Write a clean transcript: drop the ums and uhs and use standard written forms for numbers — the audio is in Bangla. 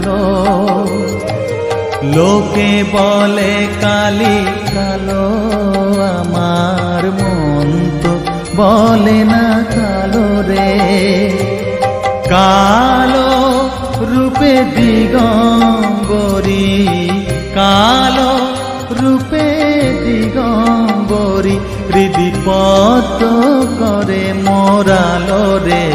কালো। লোকে বলে কালি কালো, আমার মন তো বলে না কালো রে। কালো রূপে দিগম্বরী, কালো রূপে দিগম্বরী, হৃদিপত করে মোরালো রে।